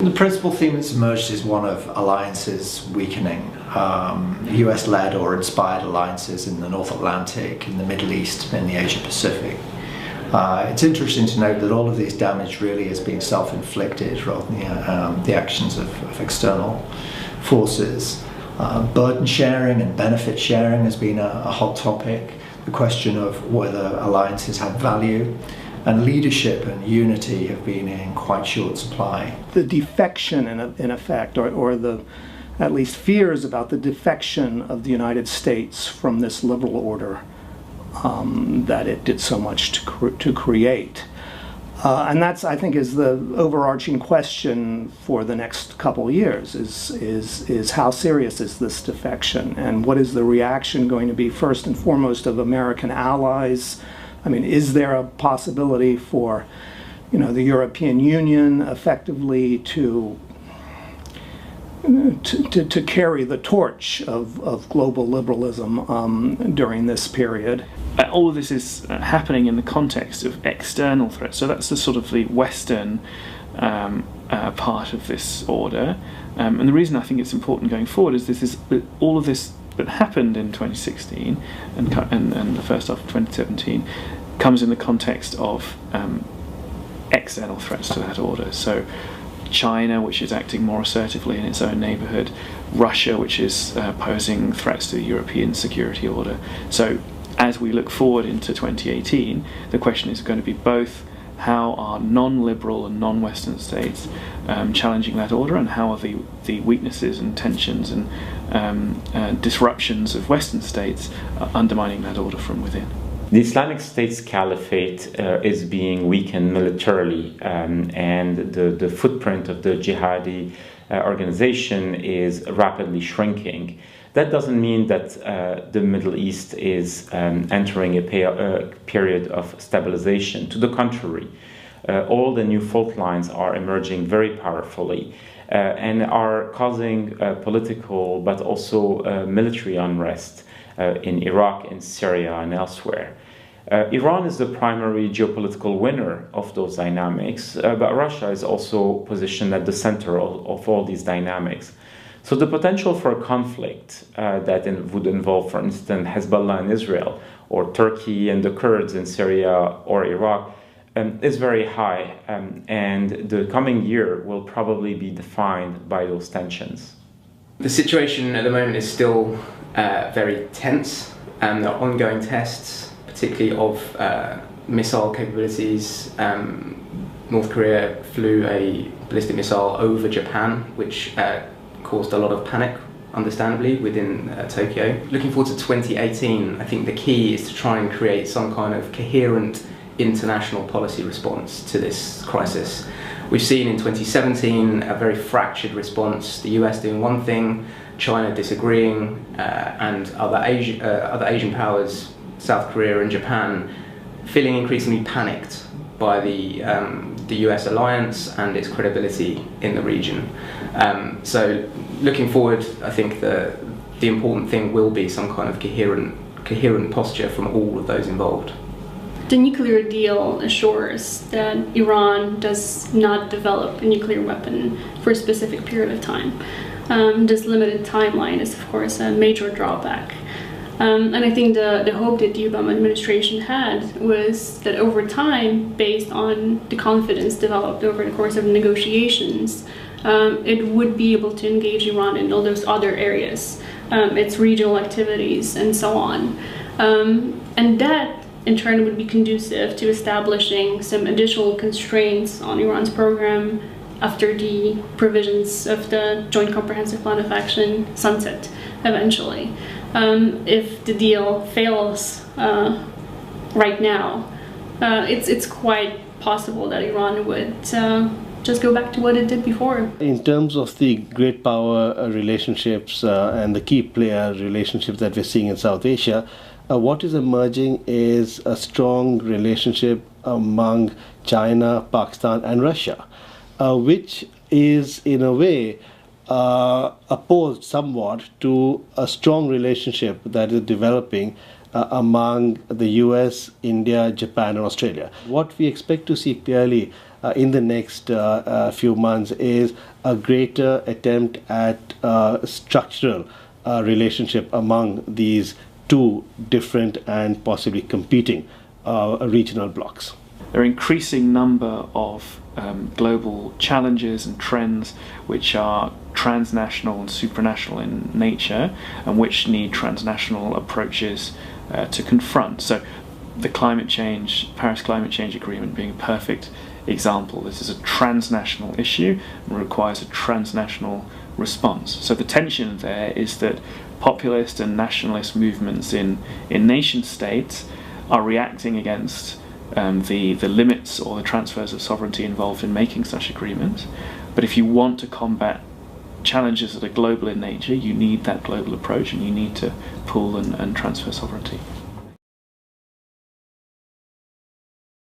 The principal theme that's emerged is one of alliances weakening, US-led or inspired alliances in the North Atlantic, in the Middle East, in the Asia-Pacific. It's interesting to note that all of these damage really is being self-inflicted rather than the actions of external forces. Burden sharing and benefit sharing has been a hot topic. The question of whether alliances have value. And leadership and unity have been in quite short supply. The defection, in effect, or the at least fears about the defection of the United States from this liberal order that it did so much to create. And that's, I think, is the overarching question for the next couple of years, is how serious is this defection, and what is the reaction going to be, first and foremost, of American allies? I mean, is there a possibility for, the European Union effectively to carry the torch of global liberalism during this period? All of this is happening in the context of external threats. So that's the sort of the Western part of this order. And the reason I think it's important going forward is all of this that happened in 2016 and the first half of 2017 comes in the context of external threats to that order. So China, which is acting more assertively in its own neighbourhood, Russia, which is posing threats to the European security order. So as we look forward into 2018, the question is going to be both how are non-liberal and non-Western states challenging that order, and how are the weaknesses and tensions and disruptions of Western states undermining that order from within. The Islamic State's caliphate is being weakened militarily, and the footprint of the jihadi organization is rapidly shrinking. That doesn't mean that the Middle East is entering a period of stabilization. To the contrary, all the new fault lines are emerging very powerfully and are causing political but also military unrest in Iraq, in Syria, and elsewhere. Iran is the primary geopolitical winner of those dynamics, but Russia is also positioned at the center of all these dynamics. So the potential for a conflict that would involve, for instance, Hezbollah in Israel, or Turkey and the Kurds in Syria or Iraq, is very high, and the coming year will probably be defined by those tensions. The situation at the moment is still very tense, and there are ongoing tests, particularly of missile capabilities. North Korea flew a ballistic missile over Japan, which caused a lot of panic, understandably, within Tokyo. Looking forward to 2018, I think the key is to try and create some kind of coherent international policy response to this crisis. We've seen in 2017 a very fractured response, the US doing one thing, China disagreeing, and other Asian powers, South Korea and Japan, feeling increasingly panicked by the US alliance and its credibility in the region. So looking forward, I think the important thing will be some kind of coherent posture from all of those involved. The nuclear deal assures that Iran does not develop a nuclear weapon for a specific period of time. This limited timeline is, of course, a major drawback. And I think the hope that the Obama administration had was that over time, based on the confidence developed over the course of negotiations, it would be able to engage Iran in all those other areas, its regional activities and so on. And that in turn would be conducive to establishing some additional constraints on Iran's program after the provisions of the Joint Comprehensive Plan of Action sunset eventually. If the deal fails right now, it's quite possible that Iran would just go back to what it did before. In terms of the great power relationships and the key player relationships that we're seeing in South Asia, what is emerging is a strong relationship among China, Pakistan and Russia, which is in a way opposed somewhat to a strong relationship that is developing among the US, India, Japan and Australia. What we expect to see clearly in the next few months is a greater attempt at structural relationship among these two different and possibly competing regional blocs. There are an increasing number of global challenges and trends which are transnational and supranational in nature and which need transnational approaches to confront. So the Paris Climate Change Agreement being a perfect example. This is a transnational issue and requires a transnational response. So the tension there is that populist and nationalist movements in nation states are reacting against the limits or the transfers of sovereignty involved in making such agreements. But if you want to combat challenges that are global in nature, you need that global approach and you need to pool and transfer sovereignty.